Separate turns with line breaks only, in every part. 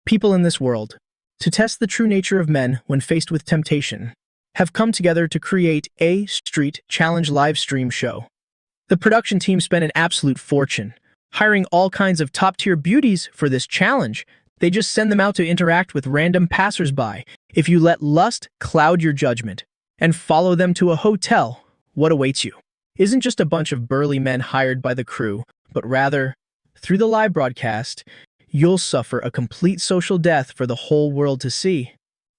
People in this world, to test the true nature of men when faced with temptation, have come together to create a Street Challenge live stream show. The production team spent an absolute fortune, hiring all kinds of top-tier beauties for this challenge. They just send them out to interact with random passersby. If you let lust cloud your judgment and follow them to a hotel, what awaits you isn't just a bunch of burly men hired by the crew, but rather, through the live broadcast, you'll suffer a complete social death for the whole world to see.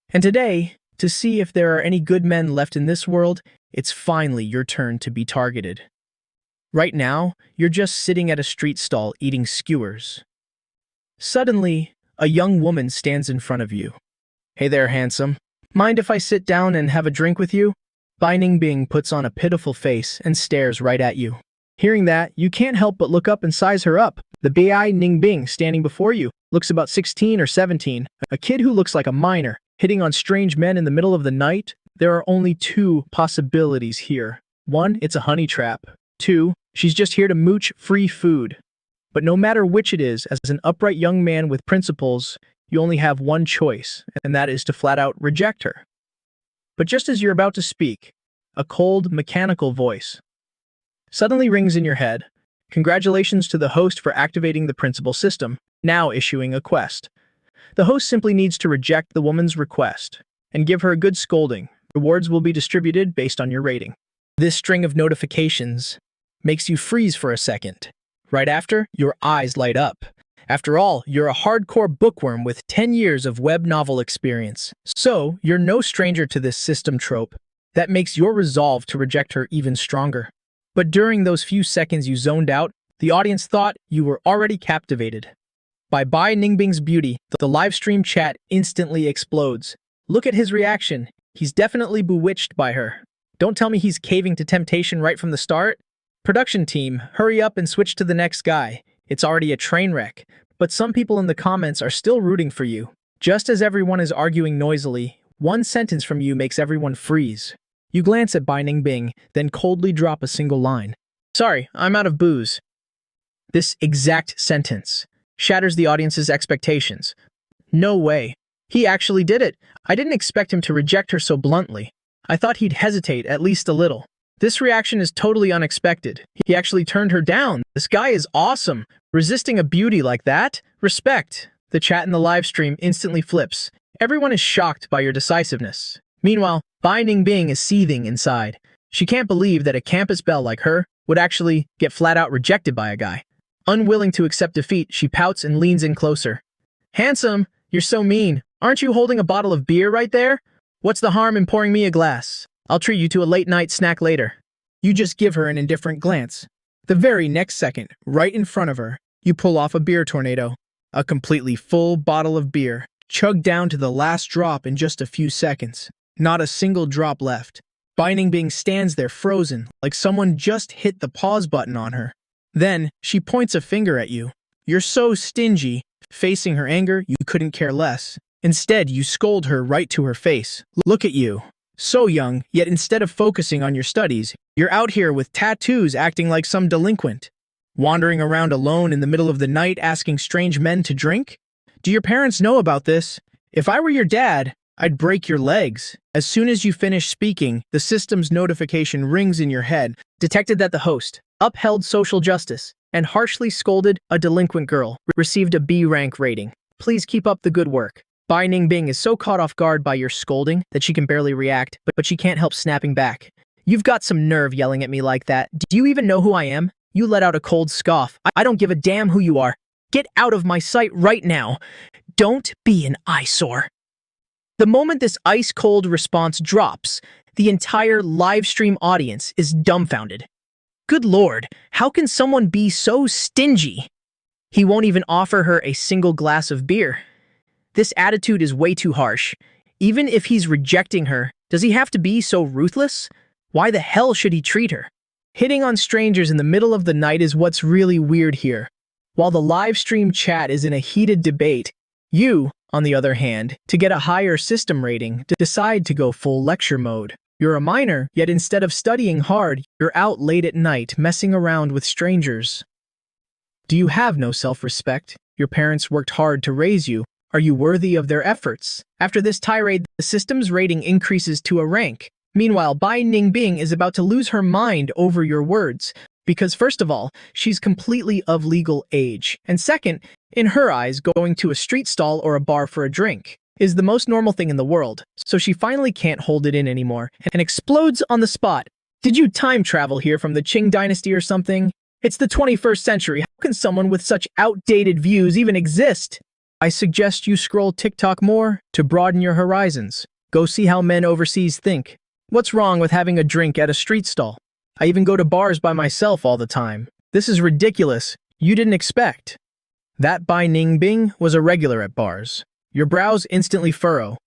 And today, to see if there are any good men left in this world, it's finally your turn to be targeted. Right now, you're just sitting at a street stall eating skewers. Suddenly, a young woman stands in front of you. "Hey there, handsome. Mind if I sit down and have a drink with you?" Bai Ningbing puts on a pitiful face and stares right at you. Hearing that, you can't help but look up and size her up. The Bai Ningbing standing before you looks about 16 or 17, a kid who looks like a minor, hitting on strange men in the middle of the night. There are only two possibilities here. One, it's a honey trap. Two, she's just here to mooch free food. But no matter which it is, as an upright young man with principles, you only have one choice, and that is to flat out reject her. But just as you're about to speak, a cold, mechanical voice suddenly rings in your head. Congratulations to the host for activating the principal system, now issuing a quest. The host simply needs to reject the woman's request and give her a good scolding. Rewards will be distributed based on your rating. This string of notifications makes you freeze for a second. Right after, your eyes light up. After all, you're a hardcore bookworm with 10 years of web novel experience. So, you're no stranger to this system trope. That makes your resolve to reject her even stronger. But during those few seconds you zoned out, the audience thought you were already captivated. By Bai Ningbing's beauty, the live stream chat instantly explodes. Look at his reaction. He's definitely bewitched by her. Don't tell me he's caving to temptation right from the start. Production team, hurry up and switch to the next guy. It's already a train wreck, but some people in the comments are still rooting for you. Just as everyone is arguing noisily, one sentence from you makes everyone freeze. You glance at Bai Ningbing, then coldly drop a single line. "Sorry, I'm out of booze." This exact sentence shatters the audience's expectations. No way. He actually did it. I didn't expect him to reject her so bluntly. I thought he'd hesitate at least a little. This reaction is totally unexpected. He actually turned her down. This guy is awesome. Resisting a beauty like that? Respect. The chat in the live stream instantly flips. Everyone is shocked by your decisiveness. Meanwhile, Bai Ningbing is seething inside. She can't believe that a campus belle like her would actually get flat out rejected by a guy. Unwilling to accept defeat, she pouts and leans in closer. "Handsome, you're so mean. Aren't you holding a bottle of beer right there? What's the harm in pouring me a glass? I'll treat you to a late-night snack later." You just give her an indifferent glance. The very next second, right in front of her, you pull off a beer tornado. A completely full bottle of beer, chugged down to the last drop in just a few seconds. Not a single drop left. Bai Ningbing stands there frozen, like someone just hit the pause button on her. Then, she points a finger at you. You're so stingy. Facing her anger, you couldn't care less. Instead, you scold her right to her face. "Look at you. So young, yet instead of focusing on your studies, you're out here with tattoos acting like some delinquent. Wandering around alone in the middle of the night asking strange men to drink? Do your parents know about this? If I were your dad, I'd break your legs." As soon as you finish speaking, the system's notification rings in your head. Detected that the host upheld social justice and harshly scolded a delinquent girl. Received a B rank rating. Please keep up the good work. Bai Ningbing is so caught off guard by your scolding that she can barely react, but she can't help snapping back. "You've got some nerve yelling at me like that. Do you even know who I am?" You let out a cold scoff. I don't give a damn who you are. Get out of my sight right now. Don't be an eyesore." The moment this ice-cold response drops, the entire live stream audience is dumbfounded. Good lord, how can someone be so stingy? He won't even offer her a single glass of beer. This attitude is way too harsh. Even if he's rejecting her, does he have to be so ruthless? Why the hell should he treat her? Hitting on strangers in the middle of the night is what's really weird here. While the live stream chat is in a heated debate, you, on the other hand, to get a higher system rating, decide to go full lecture mode. You're a minor, yet instead of studying hard, you're out late at night messing around with strangers. Do you have no self-respect? Your parents worked hard to raise you, Are you worthy of their efforts? After this tirade, the system's rating increases to a rank. Meanwhile, Bai Ningbing is about to lose her mind over your words. Because first of all, she's completely of legal age. And second, in her eyes, going to a street stall or a bar for a drink is the most normal thing in the world. So she finally can't hold it in anymore and explodes on the spot. Did you time travel here from the Qing dynasty or something? It's the 21st century. How can someone with such outdated views even exist? I suggest you scroll TikTok more to broaden your horizons. Go see how men overseas think. What's wrong with having a drink at a street stall? I even go to bars by myself all the time. This is ridiculous. You didn't expect. That Bai Ningbing was a regular at bars. Your brows instantly furrow.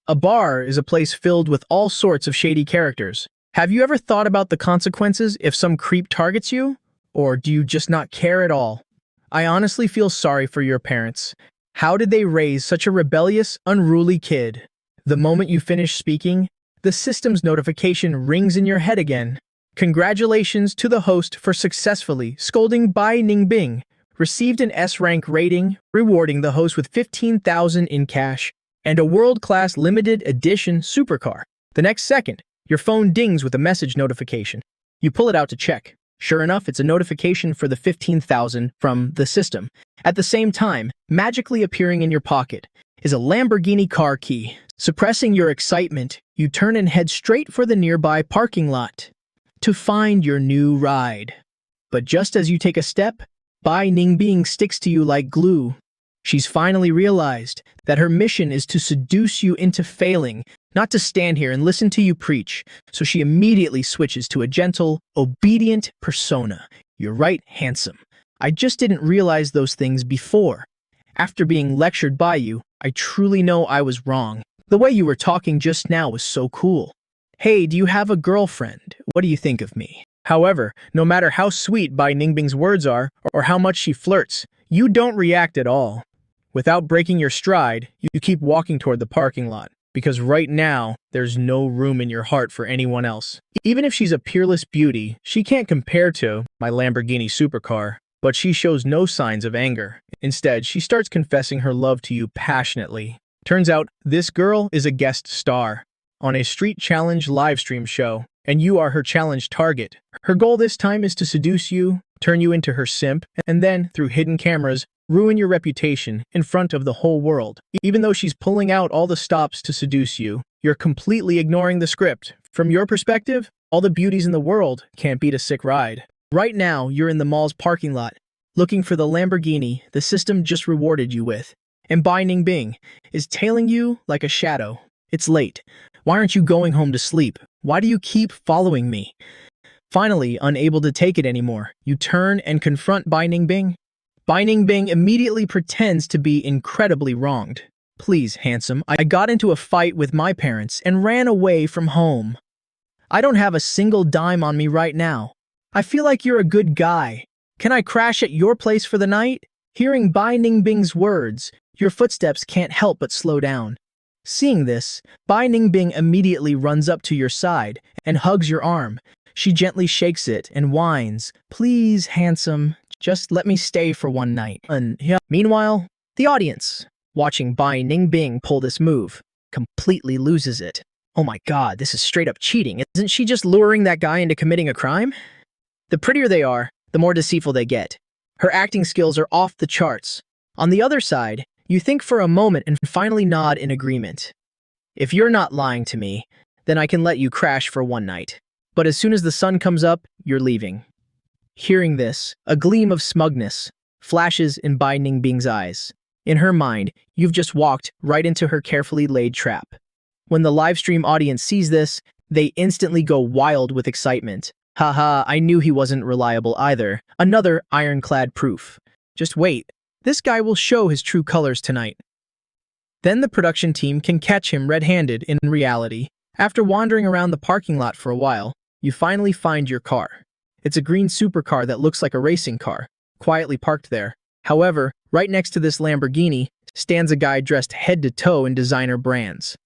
A bar is a place filled with all sorts of shady characters. Have you ever thought about the consequences if some creep targets you? Or do you just not care at all? I honestly feel sorry for your parents. How did they raise such a rebellious, unruly kid? The moment you finish speaking, the system's notification rings in your head again. Congratulations to the host for successfully scolding Bai Ningbing. Received an S-rank rating, rewarding the host with 15,000 in cash and a world-class limited edition supercar. The next second, your phone dings with a message notification. You pull it out to check. Sure enough, it's a notification for the 15,000 from the system. At the same time, magically appearing in your pocket is a Lamborghini car key. Suppressing your excitement, you turn and head straight for the nearby parking lot to find your new ride. But just as you take a step, Bai Ningbing sticks to you like glue. She's finally realized that her mission is to seduce you into failing, not to stand here and listen to you preach. So she immediately switches to a gentle, obedient persona. You're right, handsome. I just didn't realize those things before. After being lectured by you, I truly know I was wrong. The way you were talking just now was so cool. Hey, do you have a girlfriend? What do you think of me? However, no matter how sweet Bai Ningbing's words are, or how much she flirts, you don't react at all. Without breaking your stride, you keep walking toward the parking lot, because right now, there's no room in your heart for anyone else. Even if she's a peerless beauty, she can't compare to my Lamborghini supercar, but she shows no signs of anger. Instead, she starts confessing her love to you passionately. Turns out, this girl is a guest star on a street challenge livestream show, and you are her challenge target. Her goal this time is to seduce you, turn you into her simp, and then, through hidden cameras, ruin your reputation in front of the whole world. Even though she's pulling out all the stops to seduce you, you're completely ignoring the script. From your perspective, all the beauties in the world can't beat a sick ride. Right now, you're in the mall's parking lot, looking for the Lamborghini the system just rewarded you with, and Bai Ningbing is tailing you like a shadow. It's late. Why aren't you going home to sleep? Why do you keep following me? Finally, unable to take it anymore, you turn and confront Bai Ningbing. Bai Ningbing immediately pretends to be incredibly wronged. Please, handsome, I got into a fight with my parents and ran away from home. I don't have a single dime on me right now. I feel like you're a good guy. Can I crash at your place for the night? Hearing Bai Ningbing's words, your footsteps can't help but slow down. Seeing this, Bai Ningbing immediately runs up to your side and hugs your arm. She gently shakes it and whines, "Please, handsome, just let me stay for one night." Meanwhile, the audience, watching Bai Ningbing pull this move, completely loses it. Oh my god, this is straight up cheating. Isn't she just luring that guy into committing a crime? The prettier they are, the more deceitful they get. Her acting skills are off the charts. On the other side, you think for a moment and finally nod in agreement. If you're not lying to me, then I can let you crash for one night. But as soon as the sun comes up, you're leaving. Hearing this, a gleam of smugness flashes in Bai Ningbing's eyes. In her mind, you've just walked right into her carefully laid trap. When the livestream audience sees this, they instantly go wild with excitement. Haha, I knew he wasn't reliable either. Another ironclad proof. Just wait. This guy will show his true colors tonight. Then the production team can catch him red-handed in reality. After wandering around the parking lot for a while, you finally find your car. It's a green supercar that looks like a racing car, quietly parked there. However, right next to this Lamborghini stands a guy dressed head to toe in designer brands.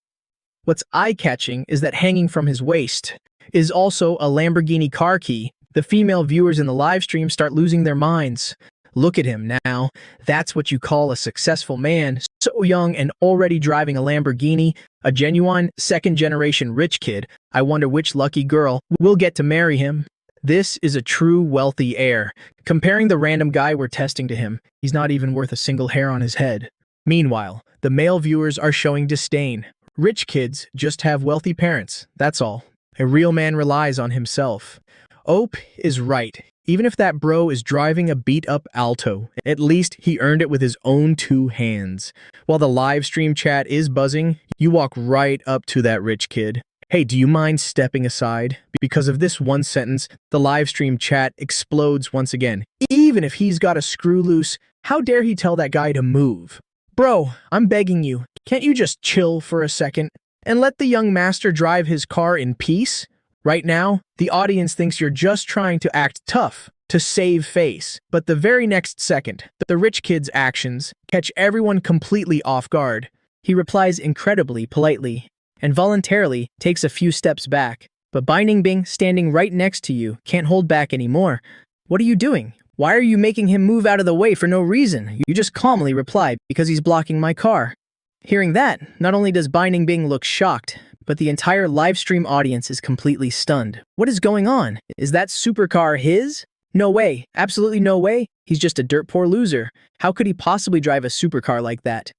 What's eye-catching is that hanging from his waist is also a Lamborghini car key. The female viewers in the live stream start losing their minds. Look at him now. That's what you call a successful man, so young and already driving a Lamborghini, a genuine second-generation rich kid. I wonder which lucky girl will get to marry him. This is a true wealthy heir. Comparing the random guy we're testing to him, he's not even worth a single hair on his head. Meanwhile, the male viewers are showing disdain. Rich kids just have wealthy parents, that's all. A real man relies on himself. Ope is right. Even if that bro is driving a beat-up Alto, at least he earned it with his own two hands. While the live stream chat is buzzing, you walk right up to that rich kid. Hey, do you mind stepping aside? Because of this one sentence, the live stream chat explodes once again. Even if he's got a screw loose, how dare he tell that guy to move? Bro, I'm begging you, can't you just chill for a second and let the young master drive his car in peace? Right now, the audience thinks you're just trying to act tough, to save face. But the very next second, the rich kid's actions catch everyone completely off guard. He replies incredibly politely and voluntarily takes a few steps back. But Bai Ningbing, standing right next to you, can't hold back anymore. What are you doing? Why are you making him move out of the way for no reason? You just calmly reply, because he's blocking my car. Hearing that, not only does Bai Ningbing look shocked, but the entire live stream audience is completely stunned. What is going on? Is that supercar his? No way. Absolutely no way. He's just a dirt poor loser. How could he possibly drive a supercar like that?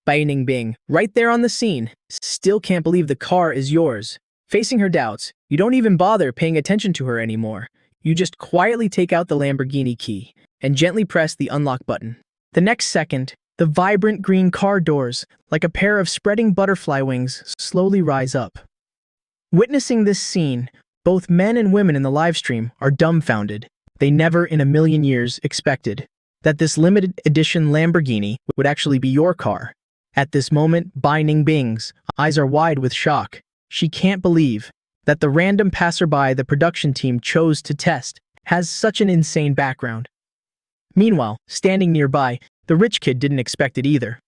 Bai Ningbing, right there on the scene, still can't believe the car is yours. Facing her doubts, you don't even bother paying attention to her anymore. You just quietly take out the Lamborghini key and gently press the unlock button. The next second, the vibrant green car doors, like a pair of spreading butterfly wings, slowly rise up. Witnessing this scene, both men and women in the livestream are dumbfounded. They never in a million years expected that this limited edition Lamborghini would actually be your car. At this moment, Bai Ningbing's eyes are wide with shock. She can't believe that the random passerby the production team chose to test has such an insane background. Meanwhile, standing nearby, the rich kid didn't expect it either.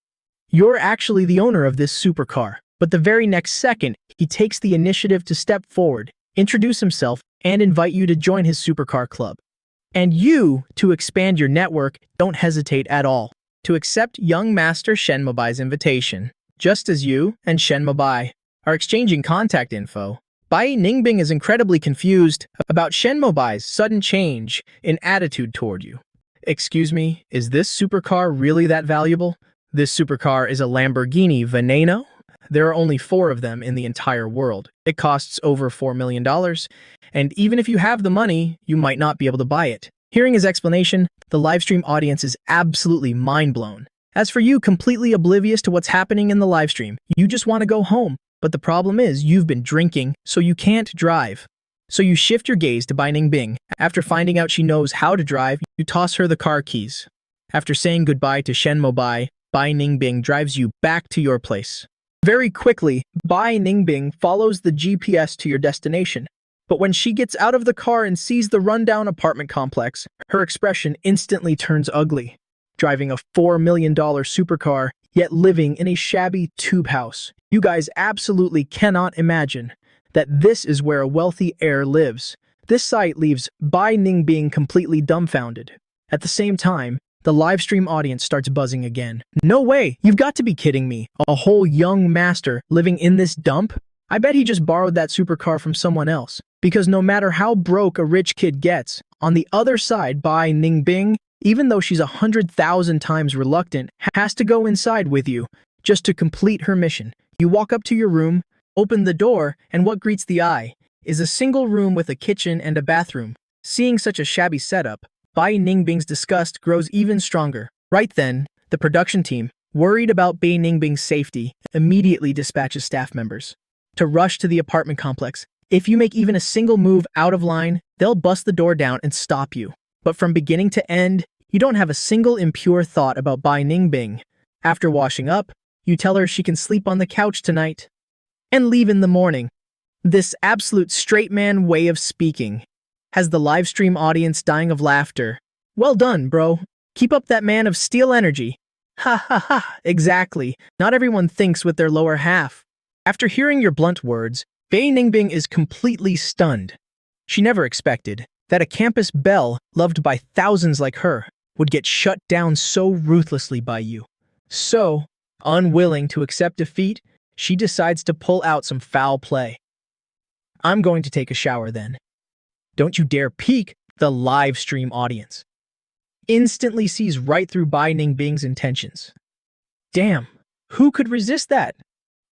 You're actually the owner of this supercar, but the very next second, he takes the initiative to step forward, introduce himself, and invite you to join his supercar club. And you, to expand your network, don't hesitate at all to accept young Master Shen Mobai's invitation. Just as you and Shen Mobai are exchanging contact info, Bai Ningbing is incredibly confused about Shen Mobai's sudden change in attitude toward you. Excuse me, is this supercar really that valuable? This supercar is a Lamborghini Veneno? There are only 4 of them in the entire world. It costs over $4 million, and even if you have the money, you might not be able to buy it. Hearing his explanation, the livestream audience is absolutely mind-blown. As for you, completely oblivious to what's happening in the livestream, you just want to go home. But the problem is, you've been drinking, so you can't drive. So you shift your gaze to Bai Ningbing. After finding out she knows how to drive, you toss her the car keys. After saying goodbye to Shen Mobai, Bai Ningbing drives you back to your place. Very quickly, Bai Ningbing follows the GPS to your destination. But when she gets out of the car and sees the rundown apartment complex, her expression instantly turns ugly. Driving a $4 million supercar, yet living in a shabby tube house. You guys absolutely cannot imagine that this is where a wealthy heir lives. This sight leaves Bai Ningbing completely dumbfounded. At the same time, the livestream audience starts buzzing again. No way! You've got to be kidding me. A whole young master living in this dump? I bet he just borrowed that supercar from someone else. Because no matter how broke a rich kid gets, on the other side, Bai Ningbing, even though she's 100,000 times reluctant, has to go inside with you just to complete her mission. You walk up to your room, open the door, and what greets the eye is a single room with a kitchen and a bathroom. Seeing such a shabby setup, Bai Ningbing's disgust grows even stronger. Right then, the production team, worried about Bai Ningbing's safety, immediately dispatches staff members to rush to the apartment complex. If you make even a single move out of line, they'll bust the door down and stop you. But from beginning to end, you don't have a single impure thought about Bai Ningbing. After washing up, you tell her she can sleep on the couch tonight and leave in the morning. This absolute straight man way of speaking has the livestream audience dying of laughter. Well done, bro. Keep up that man of steel energy. Ha ha ha, exactly. Not everyone thinks with their lower half. After hearing your blunt words, Bai Ningbing is completely stunned. She never expected that a campus belle, loved by thousands like her, would get shut down so ruthlessly by you. So, unwilling to accept defeat, she decides to pull out some foul play. I'm going to take a shower then. Don't you dare peek, the live stream audience instantly sees right through Bai Ningbing's intentions. Damn, who could resist that?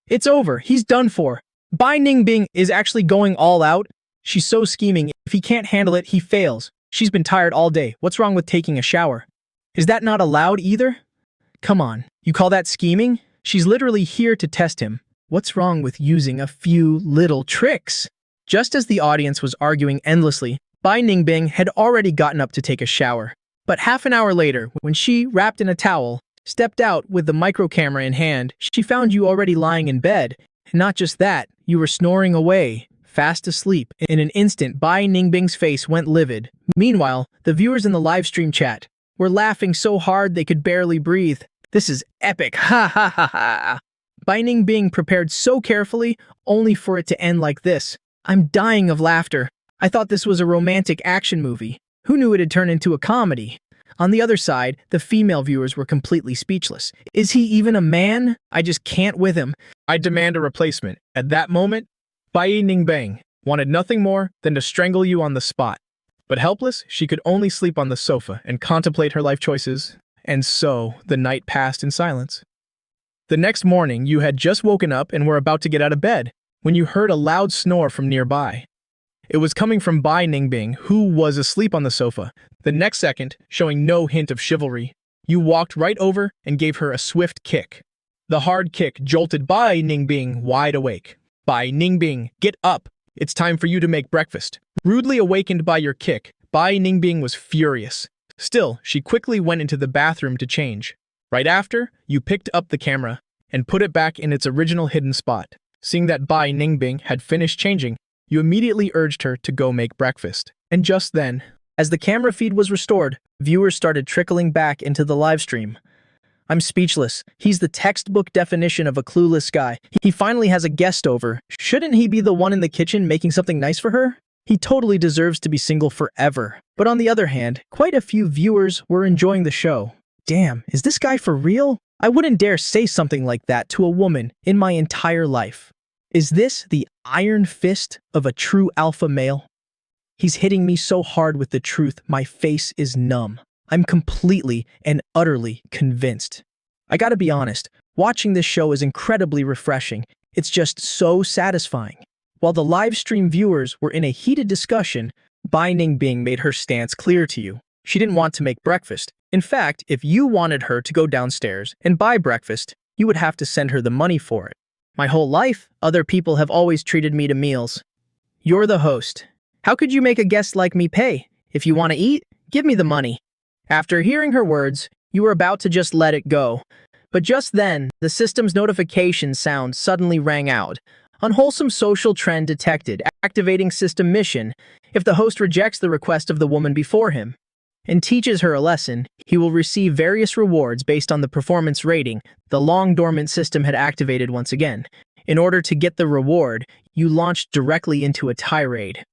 It's over, he's done for. Bai Ningbing is actually going all out. She's so scheming, if he can't handle it, he fails. She's been tired all day, what's wrong with taking a shower? Is that not allowed either? Come on, you call that scheming? She's literally here to test him. What's wrong with using a few little tricks? Just as the audience was arguing endlessly, Bai Ningbing had already gotten up to take a shower. But half an hour later, when she, wrapped in a towel, stepped out with the micro camera in hand, she found you already lying in bed. And not just that, you were snoring away, fast asleep. In an instant, Bai Ningbing's face went livid. Meanwhile, the viewers in the live stream chat were laughing so hard they could barely breathe. This is epic, ha ha ha ha. Bai Ningbing prepared so carefully, only for it to end like this. I'm dying of laughter. I thought this was a romantic action movie. Who knew it'd turn into a comedy? On the other side, the female viewers were completely speechless. Is he even a man? I just can't with him. I demand a replacement. At that moment, Bai Ningbing wanted nothing more than to strangle you on the spot. But helpless, she could only sleep on the sofa and contemplate her life choices. And so, the night passed in silence. The next morning, you had just woken up and were about to get out of bed when you heard a loud snore from nearby. It was coming from Bai Ningbing, who was asleep on the sofa. The next second, showing no hint of chivalry, you walked right over and gave her a swift kick. The hard kick jolted Bai Ningbing wide awake. Bai Ningbing, get up! It's time for you to make breakfast. Rudely awakened by your kick, Bai Ningbing was furious. Still, she quickly went into the bathroom to change. Right after, you picked up the camera and put it back in its original hidden spot. Seeing that Bai Ningbing had finished changing, you immediately urged her to go make breakfast. And just then, as the camera feed was restored, viewers started trickling back into the live stream. I'm speechless. He's the textbook definition of a clueless guy. He finally has a guest over. Shouldn't he be the one in the kitchen making something nice for her? He totally deserves to be single forever. But on the other hand, quite a few viewers were enjoying the show. Damn, is this guy for real? I wouldn't dare say something like that to a woman in my entire life. Is this the iron fist of a true alpha male? He's hitting me so hard with the truth, my face is numb. I'm completely and utterly convinced. I gotta be honest, watching this show is incredibly refreshing. It's just so satisfying. While the live stream viewers were in a heated discussion, Bai Ningbing made her stance clear to you. She didn't want to make breakfast. In fact, if you wanted her to go downstairs and buy breakfast, you would have to send her the money for it. My whole life, other people have always treated me to meals. You're the host. How could you make a guest like me pay? If you want to eat, give me the money. After hearing her words, you were about to just let it go. But just then, the system's notification sound suddenly rang out. Unwholesome social trend detected, activating system mission. If the host rejects the request of the woman before him and teaches her a lesson, he will receive various rewards based on the performance rating. The long-dormant system had activated once again. In order to get the reward, you launched directly into a tirade.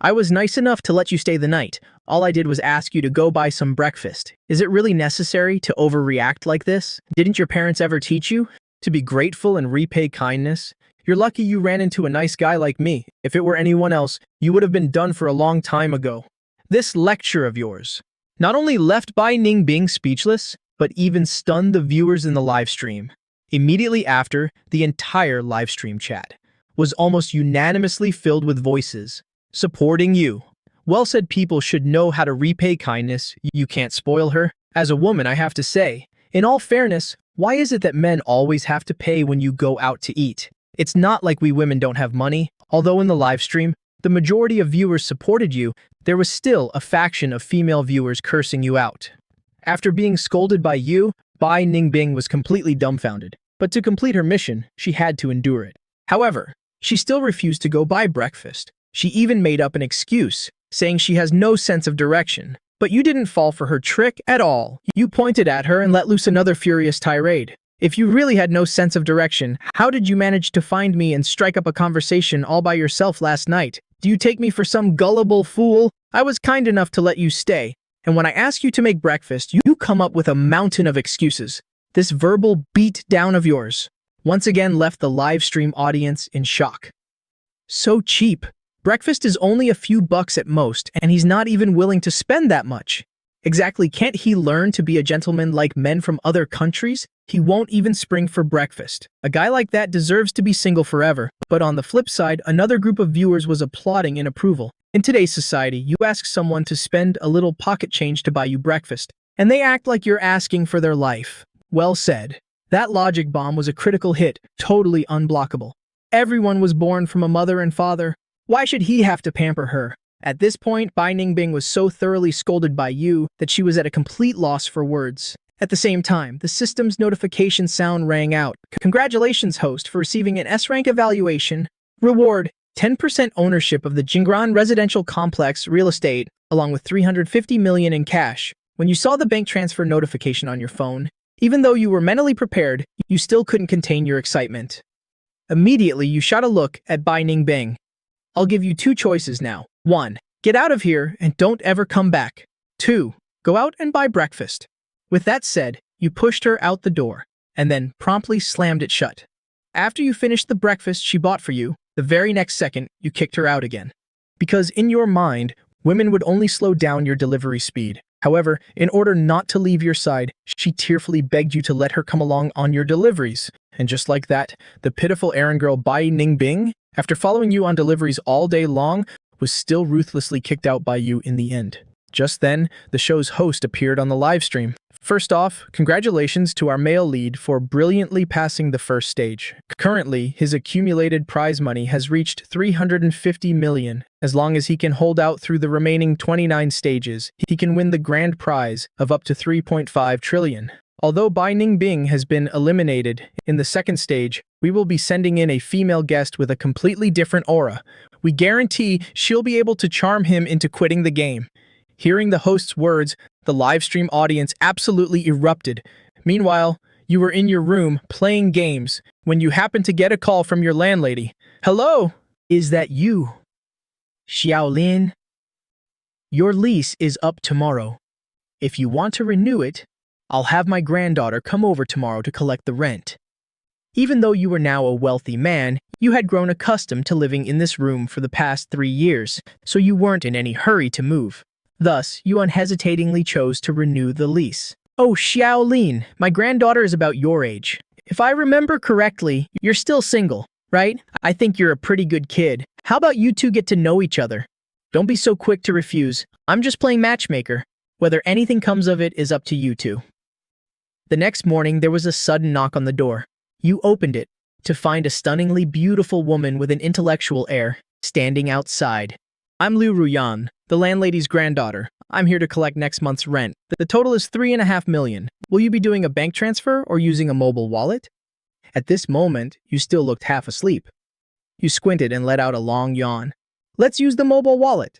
I was nice enough to let you stay the night. All I did was ask you to go buy some breakfast. Is it really necessary to overreact like this? Didn't your parents ever teach you to be grateful and repay kindness? You're lucky you ran into a nice guy like me. If it were anyone else, you would have been done for a long time ago. This lecture of yours not only left Bai Ningbing speechless, but even stunned the viewers in the live stream. Immediately after, the entire live stream chat was almost unanimously filled with voices supporting you. Well-said people should know how to repay kindness. You can't spoil her. As a woman, I have to say, in all fairness, why is it that men always have to pay when you go out to eat? It's not like we women don't have money. Although in the live stream, the majority of viewers supported you, there was still a faction of female viewers cursing you out. After being scolded by you, Bai Ningbing was completely dumbfounded. But to complete her mission, she had to endure it. However, she still refused to go buy breakfast. She even made up an excuse, saying she has no sense of direction. But you didn't fall for her trick at all. You pointed at her and let loose another furious tirade. If you really had no sense of direction, how did you manage to find me and strike up a conversation all by yourself last night? Do you take me for some gullible fool? I was kind enough to let you stay. And when I ask you to make breakfast, you come up with a mountain of excuses. This verbal beat down of yours once again left the live stream audience in shock. So cheap. Breakfast is only a few bucks at most, and he's not even willing to spend that much. Exactly, can't he learn to be a gentleman like men from other countries? He won't even spring for breakfast. A guy like that deserves to be single forever. But on the flip side, another group of viewers was applauding in approval. In today's society, you ask someone to spend a little pocket change to buy you breakfast, and they act like you're asking for their life. Well said. That logic bomb was a critical hit, totally unblockable. Everyone was born from a mother and father. Why should he have to pamper her? At this point, Bai Ningbing was so thoroughly scolded by you that she was at a complete loss for words. At the same time, the system's notification sound rang out. Congratulations, host, for receiving an S-rank evaluation. Reward, 10% ownership of the Jingran residential complex real estate, along with 350 million in cash. When you saw the bank transfer notification on your phone, even though you were mentally prepared, you still couldn't contain your excitement. Immediately, you shot a look at Bai Ningbing. I'll give you two choices now. 1. Get out of here and don't ever come back. 2. Go out and buy breakfast. With that said, you pushed her out the door, and then promptly slammed it shut. After you finished the breakfast she bought for you, the very next second, you kicked her out again. Because in your mind, women would only slow down your delivery speed. However, in order not to leave your side, she tearfully begged you to let her come along on your deliveries. And just like that, the pitiful errand girl Bai Ningbing, after following you on deliveries all day long, was still ruthlessly kicked out by you in the end. Just then, the show's host appeared on the live stream. First off, congratulations to our male lead for brilliantly passing the first stage. Currently, his accumulated prize money has reached 350 million. As long as he can hold out through the remaining 29 stages, he can win the grand prize of up to 3.5 trillion. Although Bai Ningbing has been eliminated in the second stage, we will be sending in a female guest with a completely different aura. We guarantee she'll be able to charm him into quitting the game. Hearing the host's words, the live stream audience absolutely erupted. Meanwhile, you were in your room playing games when you happened to get a call from your landlady. Hello? Is that you? Xiaolin? Your lease is up tomorrow. If you want to renew it, I'll have my granddaughter come over tomorrow to collect the rent. Even though you were now a wealthy man, you had grown accustomed to living in this room for the past 3 years, so you weren't in any hurry to move. Thus, you unhesitatingly chose to renew the lease. Oh, Xiaolin, my granddaughter is about your age. If I remember correctly, you're still single, right? I think you're a pretty good kid. How about you two get to know each other? Don't be so quick to refuse. I'm just playing matchmaker. Whether anything comes of it is up to you two. The next morning, there was a sudden knock on the door. You opened it to find a stunningly beautiful woman with an intellectual air standing outside. I'm Liu Ruyan, the landlady's granddaughter. I'm here to collect next month's rent. The total is 3.5 million. Will you be doing a bank transfer or using a mobile wallet? At this moment, you still looked half asleep. You squinted and let out a long yawn. Let's use the mobile wallet.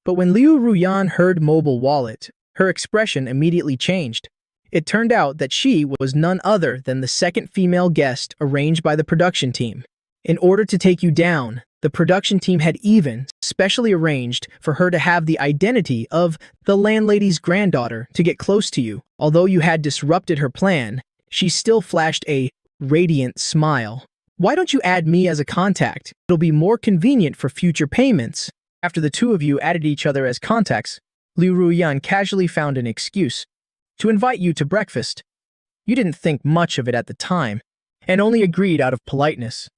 But when Liu Ruyan heard mobile wallet, her expression immediately changed. It turned out that she was none other than the second female guest arranged by the production team. In order to take you down, the production team had even specially arranged for her to have the identity of the landlady's granddaughter to get close to you. Although you had disrupted her plan, she still flashed a radiant smile. Why don't you add me as a contact? It'll be more convenient for future payments. After the two of you added each other as contacts, Liu Ruyan casually found an excuse to invite you to breakfast. You didn't think much of it at the time, and only agreed out of politeness.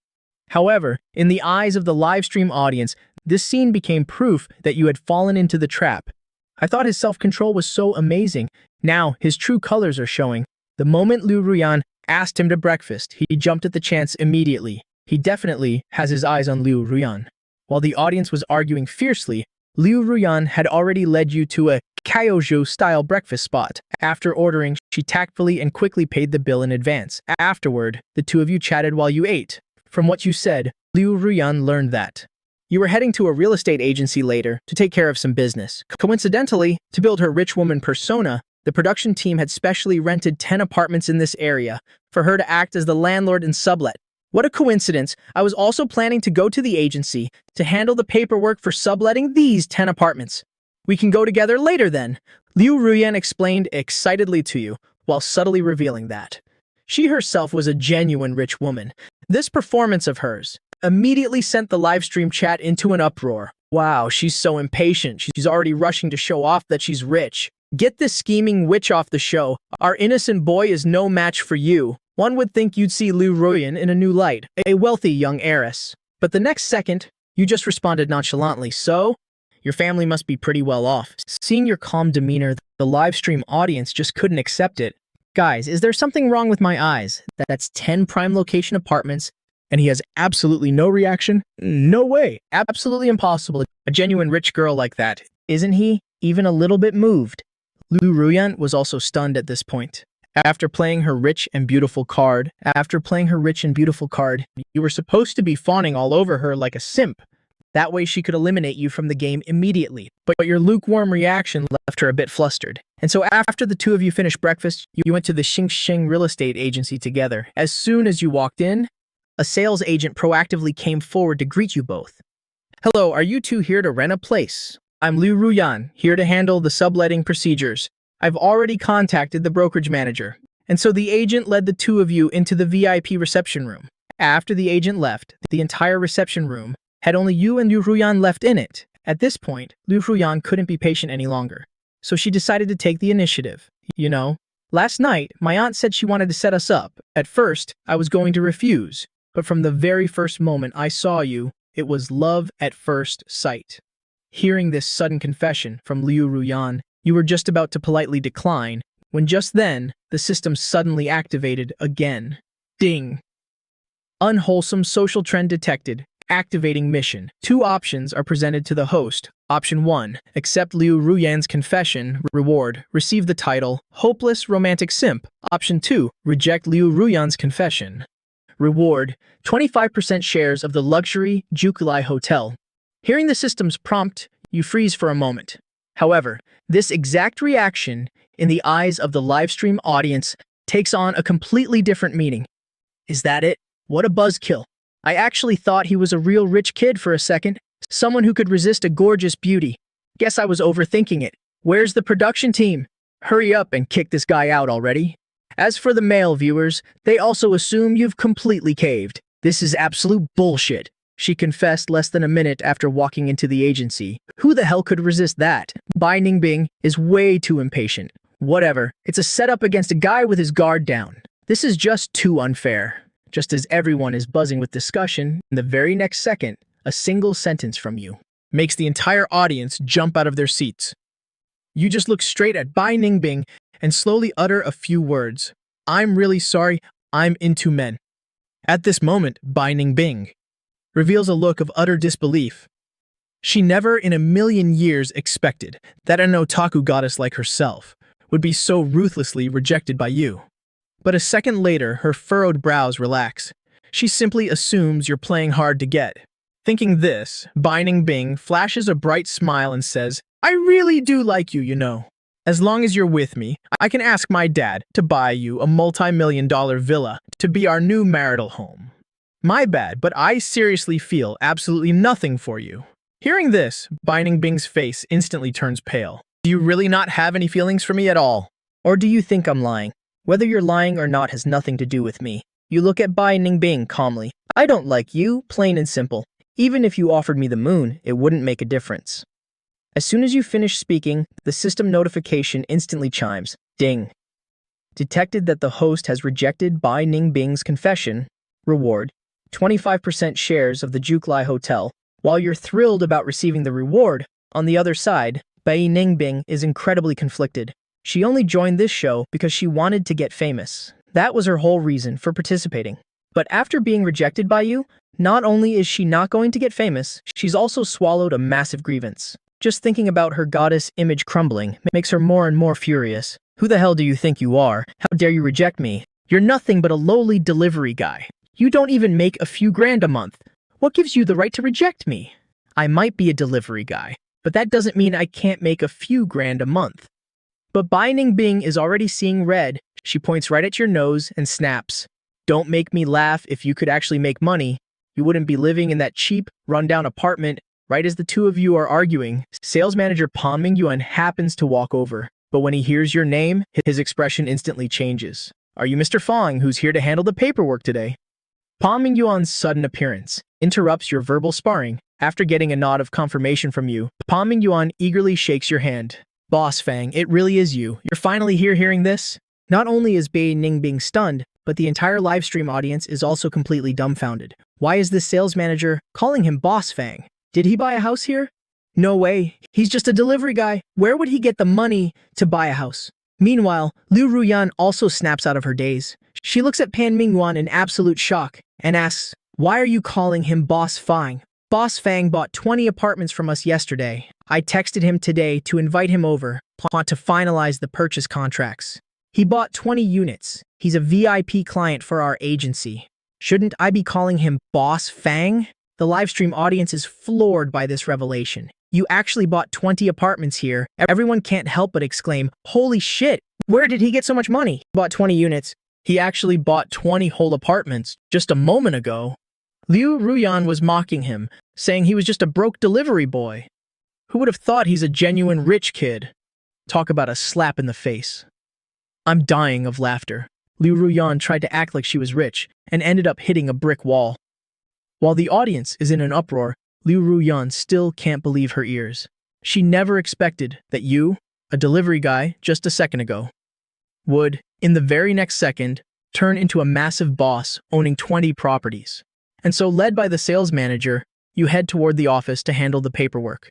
However, in the eyes of the live stream audience, this scene became proof that you had fallen into the trap. I thought his self-control was so amazing. Now, his true colors are showing. The moment Liu Ruyan asked him to breakfast, he jumped at the chance immediately. He definitely has his eyes on Liu Ruyan. While the audience was arguing fiercely, Liu Ruyan had already led you to a Kaioju-style breakfast spot. After ordering, she tactfully and quickly paid the bill in advance. Afterward, the two of you chatted while you ate. From what you said, Liu Ruyan learned that you were heading to a real estate agency later to take care of some business. Coincidentally, to build her rich woman persona, the production team had specially rented 10 apartments in this area for her to act as the landlord and sublet. What a coincidence! I was also planning to go to the agency to handle the paperwork for subletting these 10 apartments. We can go together later then, Liu Ruyan explained excitedly to you, while subtly revealing that she herself was a genuine rich woman. This performance of hers immediately sent the livestream chat into an uproar. Wow, she's so impatient. She's already rushing to show off that she's rich. Get this scheming witch off the show. Our innocent boy is no match for you. One would think you'd see Liu Ruyan in a new light, a wealthy young heiress. But the next second, you just responded nonchalantly, so? Your family must be pretty well off. Seeing your calm demeanor, the livestream audience just couldn't accept it. Guys, is there something wrong with my eyes? That's 10 prime location apartments, and he has absolutely no reaction? No way. Absolutely impossible. A genuine rich girl like that. Isn't he even a little bit moved? Liu Ruyan was also stunned at this point. After playing her rich and beautiful card, you were supposed to be fawning all over her like a simp. That way she could eliminate you from the game immediately. But your lukewarm reaction left her a bit flustered. And so after the two of you finished breakfast, you went to the Xingxing real estate agency together. As soon as you walked in, a sales agent proactively came forward to greet you both. Hello, are you two here to rent a place? I'm Liu Ruyan, here to handle the subletting procedures. I've already contacted the brokerage manager. And so the agent led the two of you into the VIP reception room. After the agent left, the entire reception room had only you and Liu Ruyan left in it. At this point, Liu Ruyan couldn't be patient any longer. So she decided to take the initiative. You know, last night, my aunt said she wanted to set us up. At first, I was going to refuse. But from the very first moment I saw you, it was love at first sight. Hearing this sudden confession from Liu Ruyan, you were just about to politely decline, when just then, the system suddenly activated again. Ding! Unwholesome social trend detected. Activating mission. Two options are presented to the host. Option 1. Accept Liu Ruyan's confession. Reward. Receive the title, Hopeless Romantic Simp. Option 2. Reject Liu Ruyan's confession. Reward. 25% shares of the luxury Jukulai Hotel. Hearing the system's prompt, you freeze for a moment. However, this exact reaction, in the eyes of the livestream audience, takes on a completely different meaning. Is that it? What a buzzkill. I actually thought he was a real rich kid for a second, someone who could resist a gorgeous beauty. Guess I was overthinking it. Where's the production team? Hurry up and kick this guy out already. As for the male viewers, they also assume you've completely caved. This is absolute bullshit. She confessed less than a minute after walking into the agency. Who the hell could resist that? Bai Ningbing is way too impatient. Whatever, it's a setup against a guy with his guard down. This is just too unfair. Just as everyone is buzzing with discussion, in the very next second, a single sentence from you makes the entire audience jump out of their seats. You just look straight at Bai Ningbing and slowly utter a few words. I'm really sorry, I'm into men. At this moment, Bai Ningbing reveals a look of utter disbelief. She never in a million years expected that an otaku goddess like herself would be so ruthlessly rejected by you. But a second later, her furrowed brows relax. She simply assumes you're playing hard to get. Thinking this, Bai Ningbing flashes a bright smile and says, I really do like you, you know. As long as you're with me, I can ask my dad to buy you a multi-million-dollar villa to be our new marital home. My bad, but I seriously feel absolutely nothing for you. Hearing this, Bai Ningbing's face instantly turns pale. Do you really not have any feelings for me at all? Or do you think I'm lying? Whether you're lying or not has nothing to do with me. You look at Bai Ningbing calmly. I don't like you, plain and simple. Even if you offered me the moon, it wouldn't make a difference. As soon as you finish speaking, the system notification instantly chimes. Ding. Detected that the host has rejected Bai Ningbing's confession. Reward. 25% shares of the Jukulai Hotel. While you're thrilled about receiving the reward, on the other side, Bai Ningbing is incredibly conflicted. She only joined this show because she wanted to get famous. That was her whole reason for participating. But after being rejected by you, not only is she not going to get famous, she's also swallowed a massive grievance. Just thinking about her goddess image crumbling makes her more and more furious. Who the hell do you think you are? How dare you reject me? You're nothing but a lowly delivery guy. You don't even make a few grand a month. What gives you the right to reject me? I might be a delivery guy, but that doesn't mean I can't make a few grand a month. But Bai Ningbing is already seeing red. She points right at your nose and snaps. Don't make me laugh. If you could actually make money, you wouldn't be living in that cheap, rundown apartment Right as the two of you are arguing, sales manager Pan Mingyuan happens to walk over. But when he hears your name, his expression instantly changes. Are you Mr. Fong, who's here to handle the paperwork today? Pan Mingyuan's sudden appearance interrupts your verbal sparring. After getting a nod of confirmation from you, Pan Mingyuan eagerly shakes your hand. Boss Fang, it really is you. You're finally here hearing this? Not only is Bei Ning being stunned, but the entire livestream audience is also completely dumbfounded. Why is this sales manager calling him Boss Fang? Did he buy a house here? No way. He's just a delivery guy. Where would he get the money to buy a house? Meanwhile, Liu Ruyan also snaps out of her daze. She looks at Pan Mingyuan in absolute shock and asks, why are you calling him Boss Fang? Boss Fang bought 20 apartments from us yesterday. I texted him today to invite him over to finalize the purchase contracts. He bought 20 units. He's a VIP client for our agency. Shouldn't I be calling him Boss Fang? The livestream audience is floored by this revelation. You actually bought 20 apartments here. Everyone can't help but exclaim, holy shit, where did he get so much money? Bought 20 units. He actually bought 20 whole apartments just a moment ago. Liu Ruyan was mocking him, saying he was just a broke delivery boy. Who would have thought he's a genuine rich kid? Talk about a slap in the face. I'm dying of laughter. Liu Ruyan tried to act like she was rich and ended up hitting a brick wall. While the audience is in an uproar, Liu Ruyan still can't believe her ears. She never expected that you, a delivery guy just a second ago, would, in the very next second, turn into a massive boss owning 20 properties. And so, led by the sales manager, you head toward the office to handle the paperwork,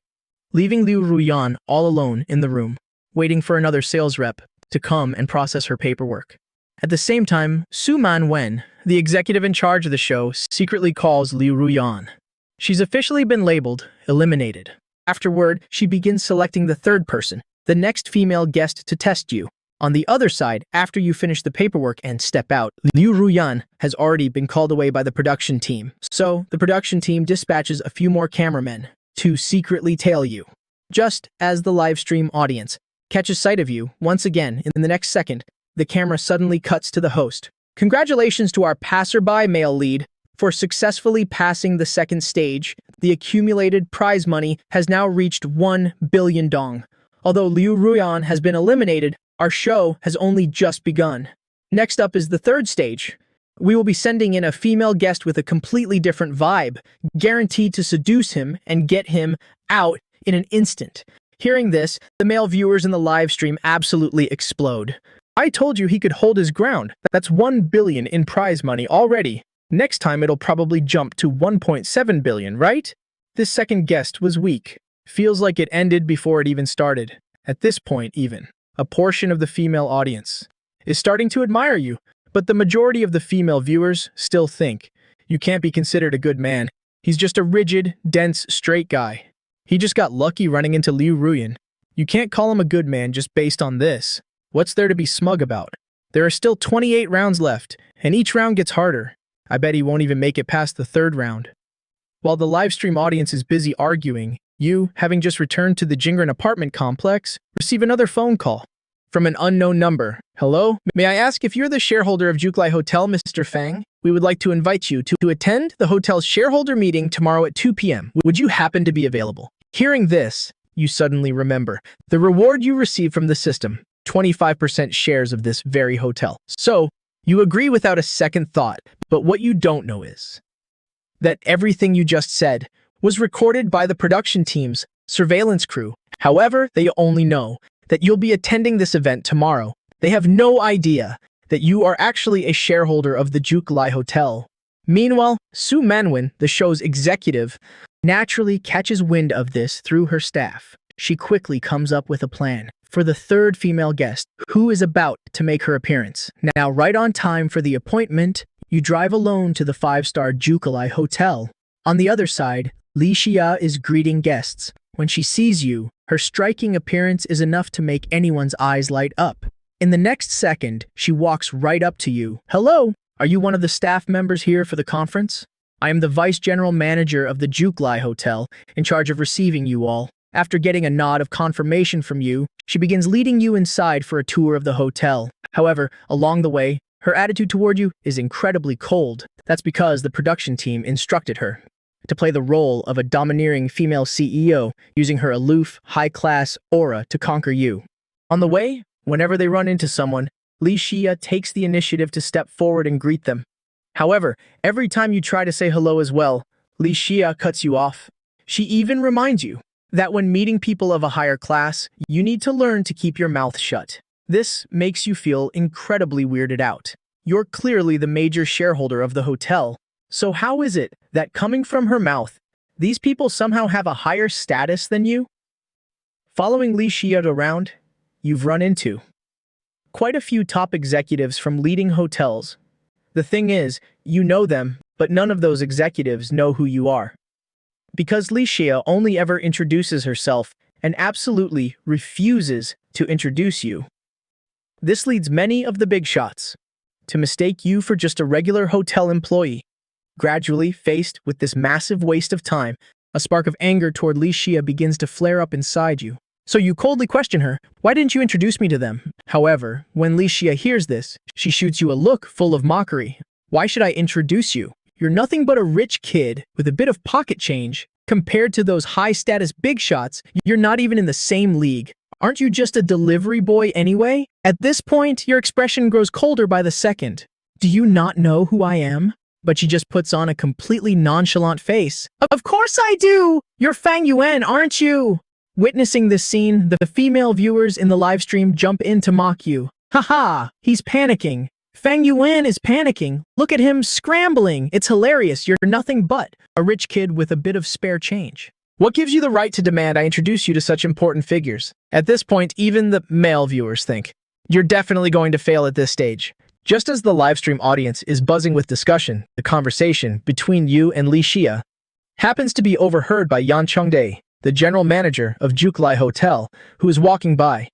leaving Liu Ruyan all alone in the room, waiting for another sales rep to come and process her paperwork. At the same time, Su Man-wen, the executive in charge of the show, secretly calls Liu Ruyan. She's officially been labeled eliminated. Afterward, she begins selecting the third person, the next female guest to test you. On the other side, after you finish the paperwork and step out, Liu Ruyan has already been called away by the production team. So, the production team dispatches a few more cameramen to secretly tail you. Just as the live stream audience catches sight of you, once again, in the next second, the camera suddenly cuts to the host. Congratulations to our passerby male lead for successfully passing the second stage. The accumulated prize money has now reached 1 billion dong. Although Liu Ruyan has been eliminated, our show has only just begun. Next up is the third stage. We will be sending in a female guest with a completely different vibe, guaranteed to seduce him and get him out in an instant. Hearing this, the male viewers in the live stream absolutely explode. I told you he could hold his ground. That's 1 billion in prize money already. Next time it'll probably jump to 1.7 billion, right? This second guest was weak. Feels like it ended before it even started. At this point even, a portion of the female audience is starting to admire you, but the majority of the female viewers still think you can't be considered a good man. He's just a rigid, dense, straight guy. He just got lucky running into Liu Ruyan. You can't call him a good man just based on this. What's there to be smug about? There are still 28 rounds left, and each round gets harder. I bet he won't even make it past the third round. While the livestream audience is busy arguing, you, having just returned to the Jingren apartment complex, receive another phone call from an unknown number. Hello? May I ask if you're the shareholder of Juklai Hotel, Mr. Fang? We would like to invite you to attend the hotel's shareholder meeting tomorrow at 2 p.m. Would you happen to be available? Hearing this, you suddenly remember the reward you received from the system, 25% shares of this very hotel. So, you agree without a second thought, but what you don't know is that everything you just said was recorded by the production team's surveillance crew. However, they only know that you'll be attending this event tomorrow. They have no idea that you are actually a shareholder of the Juklai Hotel. Meanwhile, Su Manwen, the show's executive, naturally catches wind of this through her staff. She quickly comes up with a plan for the third female guest, who is about to make her appearance. Now, right on time for the appointment, you drive alone to the 5-star Juklai Hotel. On the other side, Li Xia is greeting guests. When she sees you, her striking appearance is enough to make anyone's eyes light up. In the next second, she walks right up to you. Hello, are you one of the staff members here for the conference? I am the Vice General Manager of the Juklai Hotel, in charge of receiving you all. After getting a nod of confirmation from you, she begins leading you inside for a tour of the hotel. However, along the way, her attitude toward you is incredibly cold. That's because the production team instructed her. to play the role of a domineering female CEO using her aloof, high-class aura to conquer you. On the way, whenever they run into someone, Li Xia takes the initiative to step forward and greet them. However, every time you try to say hello as well, Li Xia cuts you off. She even reminds you that when meeting people of a higher class, you need to learn to keep your mouth shut. This makes you feel incredibly weirded out. You're clearly the major shareholder of the hotel, so how is it that coming from her mouth, these people somehow have a higher status than you? Following Li Xia around, you've run into quite a few top executives from leading hotels. The thing is, you know them, but none of those executives know who you are. Because Li Xia only ever introduces herself and absolutely refuses to introduce you. This leads many of the big shots to mistake you for just a regular hotel employee. Gradually, faced with this massive waste of time, a spark of anger toward Li Xia begins to flare up inside you. So you coldly question her, "Why didn't you introduce me to them?" However, when Li Xia hears this, she shoots you a look full of mockery. "Why should I introduce you? You're nothing but a rich kid with a bit of pocket change. Compared to those high-status big shots, you're not even in the same league. Aren't you just a delivery boy anyway?" At this point, your expression grows colder by the second. "Do you not know who I am?" But she just puts on a completely nonchalant face. "Of course I do! You're Fang Yuan, aren't you?" Witnessing this scene, the female viewers in the livestream jump in to mock you. "Haha, he's panicking. Fang Yuan is panicking. Look at him scrambling. It's hilarious. You're nothing but a rich kid with a bit of spare change. What gives you the right to demand I introduce you to such important figures?" At this point, even the male viewers think, "You're definitely going to fail at this stage." Just as the livestream audience is buzzing with discussion, the conversation between you and Li Xia happens to be overheard by Yan Chengde, the general manager of Juklai Hotel, who is walking by.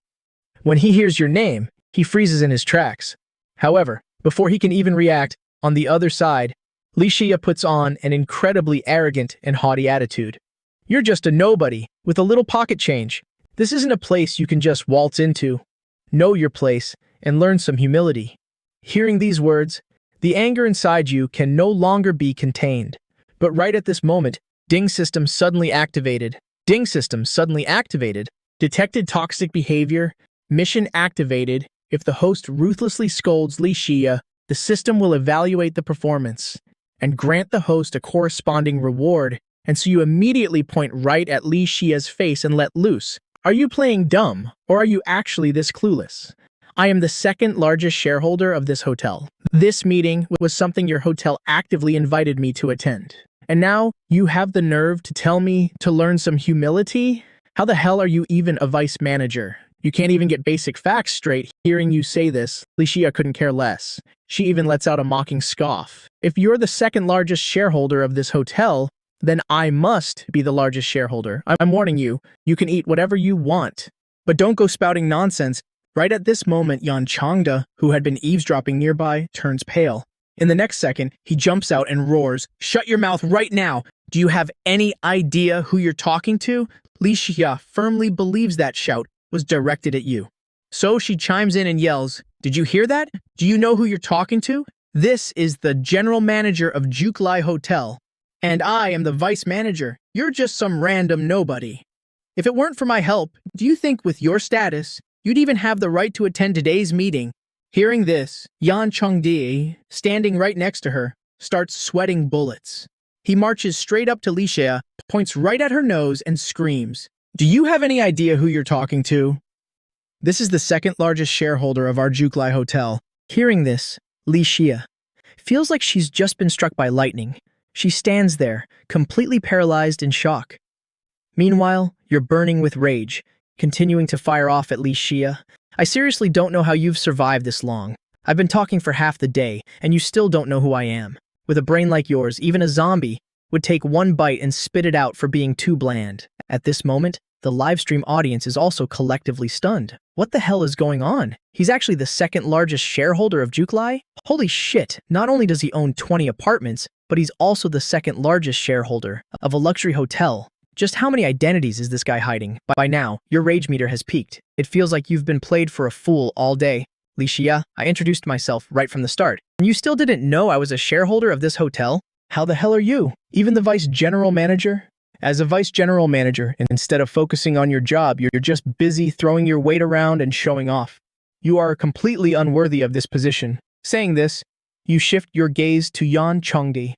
When he hears your name, he freezes in his tracks. However, before he can even react, on the other side, Li Xia puts on an incredibly arrogant and haughty attitude. "You're just a nobody, with a little pocket change. This isn't a place you can just waltz into. Know your place, and learn some humility." Hearing these words, the anger inside you can no longer be contained. But right at this moment, Ding system suddenly activated. Ding system suddenly activated. Detected toxic behavior. Mission activated. If the host ruthlessly scolds Li Xia, the system will evaluate the performance and grant the host a corresponding reward. And so you immediately point right at Li Xia's face and let loose. Are you playing dumb, or are you actually this clueless? I am the second largest shareholder of this hotel. This meeting was something your hotel actively invited me to attend. And now you have the nerve to tell me to learn some humility? How the hell are you even a vice manager? You can't even get basic facts straight. Hearing you say this, Li Xia couldn't care less. She even lets out a mocking scoff. If you're the second largest shareholder of this hotel, then I must be the largest shareholder. I'm warning you, you can eat whatever you want. But don't go spouting nonsense. Right at this moment, Yan Changde, who had been eavesdropping nearby, turns pale. In the next second, he jumps out and roars, "Shut your mouth right now! Do you have any idea who you're talking to?" Li Xia firmly believes that shout was directed at you. So she chimes in and yells, "Did you hear that? Do you know who you're talking to? This is the general manager of Juklai Hotel. And I am the vice manager. You're just some random nobody. If it weren't for my help, do you think with your status, you'd even have the right to attend today's meeting?" Hearing this, Yan Chengde, standing right next to her, starts sweating bullets. He marches straight up to Li Xia, points right at her nose, and screams, "Do you have any idea who you're talking to? This is the second largest shareholder of our Juklai Hotel." Hearing this, Li Xia feels like she's just been struck by lightning. She stands there, completely paralyzed in shock. Meanwhile, you're burning with rage, continuing to fire off at Li Xia. "I seriously don't know how you've survived this long. I've been talking for half the day, and you still don't know who I am. With a brain like yours, even a zombie would take one bite and spit it out for being too bland." At this moment, the livestream audience is also collectively stunned. What the hell is going on? He's actually the second largest shareholder of Juklai? Holy shit, not only does he own 20 apartments, but he's also the second largest shareholder of a luxury hotel. Just how many identities is this guy hiding? By now, your rage meter has peaked. It feels like you've been played for a fool all day. "Li Xia, I introduced myself right from the start, and you still didn't know I was a shareholder of this hotel? How the hell are you? Even the vice general manager? As a vice general manager, and instead of focusing on your job, you're just busy throwing your weight around and showing off. You are completely unworthy of this position. Saying this, you shift your gaze to Yan Chongde.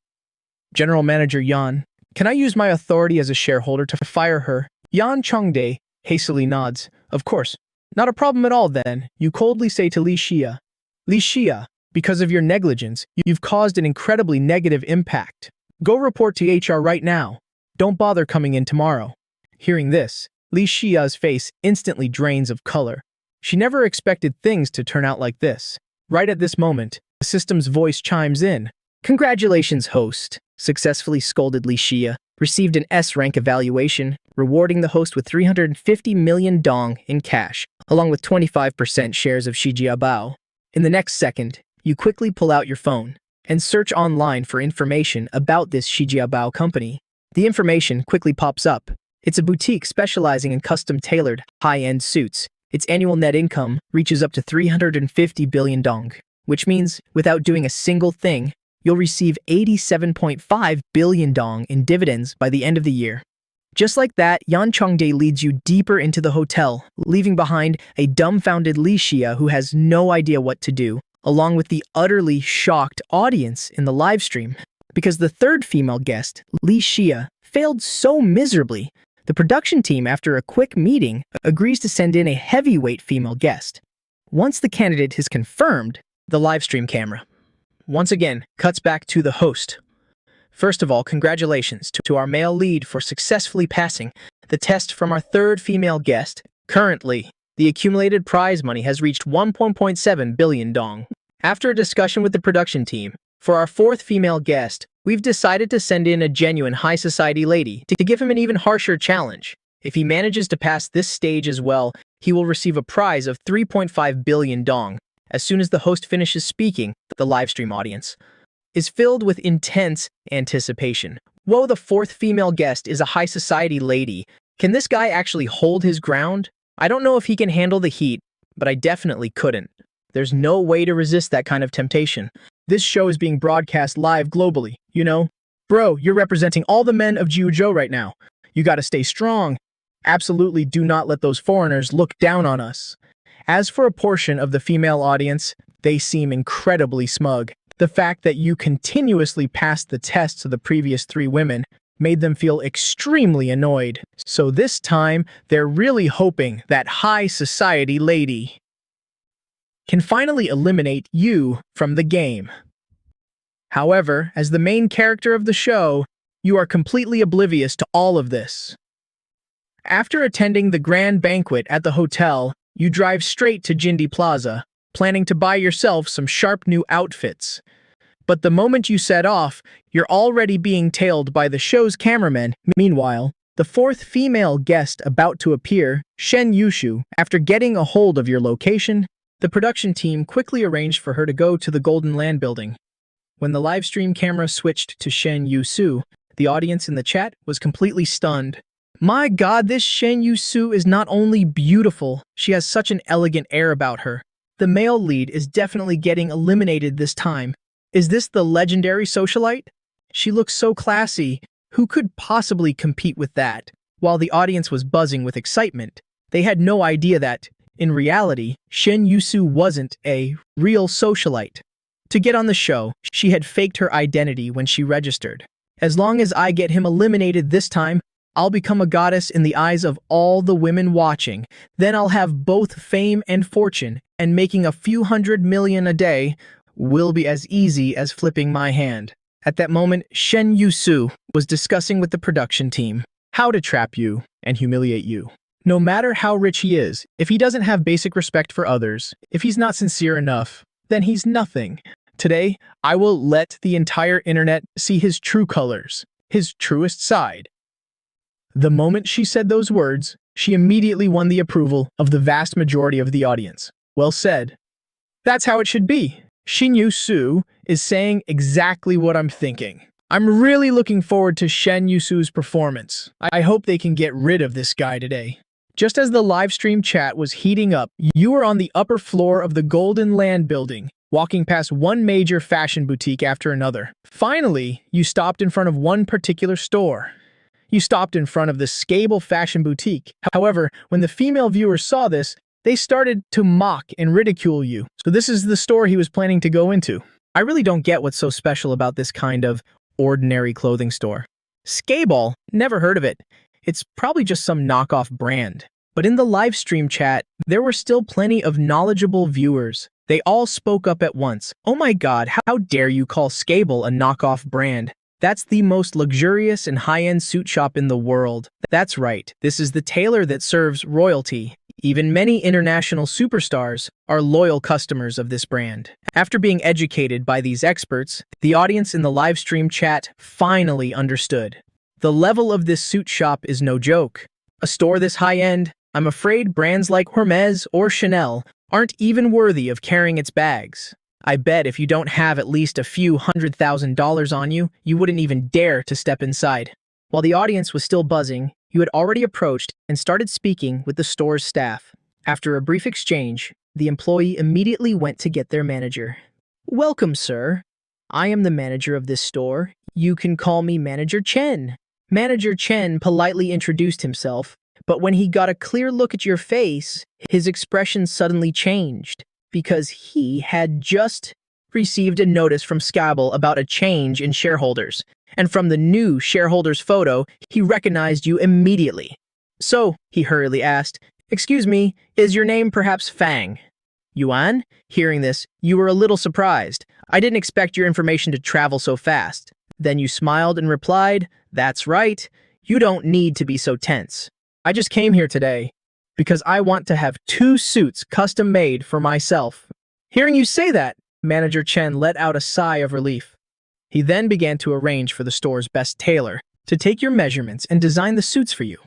General Manager Yan, can I use my authority as a shareholder to fire her? Yan Chongde hastily nods. Of course. Not a problem at all then, you coldly say to Li Xia. Li Xia, because of your negligence, you've caused an incredibly negative impact. Go report to HR right now. Don't bother coming in tomorrow. Hearing this, Li Xia's face instantly drains of color. She never expected things to turn out like this. Right at this moment, the system's voice chimes in. Congratulations, host. Successfully scolded Li Xia. Received an S-rank evaluation, rewarding the host with 350 million dong in cash, along with 25% shares of Shijiabao. In the next second, you quickly pull out your phone and search online for information about this Shijiabao company. The information quickly pops up. It's a boutique specializing in custom-tailored, high-end suits. Its annual net income reaches up to 350 billion dong, which means, without doing a single thing, you'll receive 87.5 billion dong in dividends by the end of the year. Just like that, Yan Chongde leads you deeper into the hotel, leaving behind a dumbfounded Li Xia who has no idea what to do, along with the utterly shocked audience in the live stream. Because the third female guest, Li Xia, failed so miserably, the production team, after a quick meeting, agrees to send in a heavyweight female guest. Once the candidate is confirmed, the live stream camera once again cuts back to the host. First of all, congratulations to our male lead for successfully passing the test from our third female guest. Currently, the accumulated prize money has reached 1.7 billion dong. After a discussion with the production team, for our fourth female guest, we've decided to send in a genuine high society lady to give him an even harsher challenge. If he manages to pass this stage as well, he will receive a prize of 3.5 billion dong. As soon as the host finishes speaking, the livestream audience is filled with intense anticipation. Whoa, the fourth female guest is a high society lady. Can this guy actually hold his ground? I don't know if he can handle the heat, but I definitely couldn't. There's no way to resist that kind of temptation. This show is being broadcast live globally, you know? Bro, you're representing all the men of Jiuzhou right now. You gotta stay strong. Absolutely do not let those foreigners look down on us. As for a portion of the female audience, they seem incredibly smug. The fact that you continuously passed the tests of the previous three women made them feel extremely annoyed. So this time, they're really hoping that high society lady can finally eliminate you from the game. However, as the main character of the show, you are completely oblivious to all of this. After attending the grand banquet at the hotel, you drive straight to Jindy Plaza, planning to buy yourself some sharp new outfits. But the moment you set off, you're already being tailed by the show's cameraman. Meanwhile, the fourth female guest about to appear, Shen Yushu, after getting a hold of your location, the production team quickly arranged for her to go to the Golden Land building. When the live stream camera switched to Shen Yushu, the audience in the chat was completely stunned. My god, this Shen Yushu is not only beautiful, she has such an elegant air about her. The male lead is definitely getting eliminated this time. Is this the legendary socialite? She looks so classy. Who could possibly compete with that? While the audience was buzzing with excitement, they had no idea that, in reality, Shen Yushu wasn't a real socialite. To get on the show, she had faked her identity when she registered. As long as I get him eliminated this time, I'll become a goddess in the eyes of all the women watching. Then I'll have both fame and fortune, and making a few 100 million a day will be as easy as flipping my hand. At that moment, Shen Yushu was discussing with the production team how to trap you and humiliate you. No matter how rich he is, if he doesn't have basic respect for others, if he's not sincere enough, then he's nothing. Today, I will let the entire internet see his true colors, his truest side. The moment she said those words, she immediately won the approval of the vast majority of the audience. Well said. That's how it should be. Shen Yushu is saying exactly what I'm thinking. I'm really looking forward to Shen Yushu's performance. I hope they can get rid of this guy today. Just as the live stream chat was heating up, you were on the upper floor of the Golden Land building, walking past one major fashion boutique after another. Finally, you stopped in front of one particular store. You stopped in front of the Scable fashion boutique. However, when the female viewers saw this, they started to mock and ridicule you. So this is the store he was planning to go into. I really don't get what's so special about this kind of ordinary clothing store. Scable? Never heard of it. It's probably just some knockoff brand. But in the live stream chat, there were still plenty of knowledgeable viewers. They all spoke up at once. Oh my god, how dare you call Scable a knockoff brand? That's the most luxurious and high-end suit shop in the world. That's right, this is the tailor that serves royalty. Even many international superstars are loyal customers of this brand. After being educated by these experts, the audience in the live stream chat finally understood. The level of this suit shop is no joke. A store this high-end, I'm afraid brands like Hermes or Chanel aren't even worthy of carrying its bags. I bet if you don't have at least a few $100,000 on you, you wouldn't even dare to step inside. While the audience was still buzzing, you had already approached and started speaking with the store's staff. After a brief exchange, the employee immediately went to get their manager. Welcome, sir. I am the manager of this store. You can call me Manager Chen. Manager Chen politely introduced himself, but when he got a clear look at your face, his expression suddenly changed, because he had just received a notice from Scable about a change in shareholders, and from the new shareholders photo, he recognized you immediately. So, he hurriedly asked, "Excuse me, is your name perhaps Fang?" Yuan? Hearing this, you were a little surprised. I didn't expect your information to travel so fast. Then you smiled and replied, "That's right. You don't need to be so tense. I just came here today because I want to have 2 suits custom made for myself." Hearing you say that, Manager Chen let out a sigh of relief. He then began to arrange for the store's best tailor to take your measurements and design the suits for you.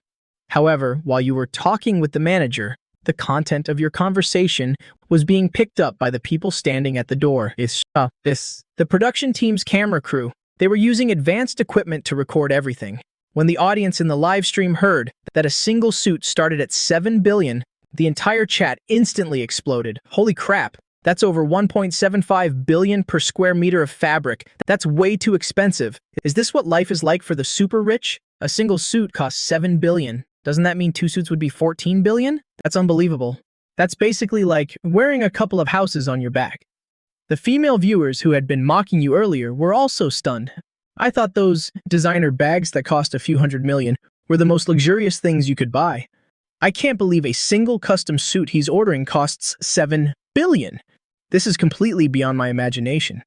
However, while you were talking with the manager, the content of your conversation was being picked up by the people standing at the door. The production team's camera crew. They were using advanced equipment to record everything. When the audience in the live stream heard that a single suit started at 7 billion, the entire chat instantly exploded. Holy crap, that's over 1.75 billion per square meter of fabric. That's way too expensive. Is this what life is like for the super rich? A single suit costs 7 billion. Doesn't that mean 2 suits would be 14 billion? That's unbelievable. That's basically like wearing a couple of houses on your back. The female viewers who had been mocking you earlier were also stunned. I thought those designer bags that cost a few $100 million were the most luxurious things you could buy. I can't believe a single custom suit he's ordering costs 7 billion. This is completely beyond my imagination.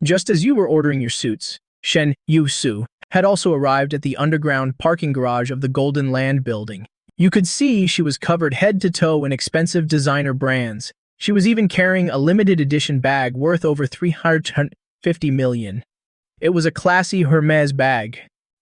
Just as you were ordering your suits, Shen Yu-su had also arrived at the underground parking garage of the Golden Land building. You could see she was covered head to toe in expensive designer brands. She was even carrying a limited edition bag worth over 350 million. It was a classy Hermes bag.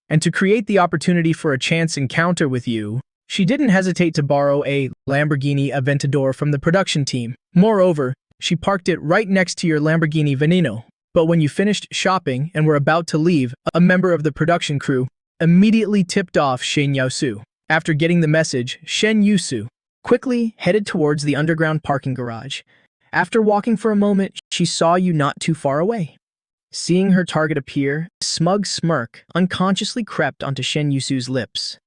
And to create the opportunity for a chance encounter with you, she didn't hesitate to borrow a Lamborghini Aventador from the production team. Moreover, she parked it right next to your Lamborghini Veneno. But when you finished shopping and were about to leave, a member of the production crew immediately tipped off Shen Yu-su. After getting the message, Shen Yu-su quickly headed towards the underground parking garage. After walking for a moment, she saw you not too far away. Seeing her target appear, a smug smirk unconsciously crept onto Shen Yu-su's lips.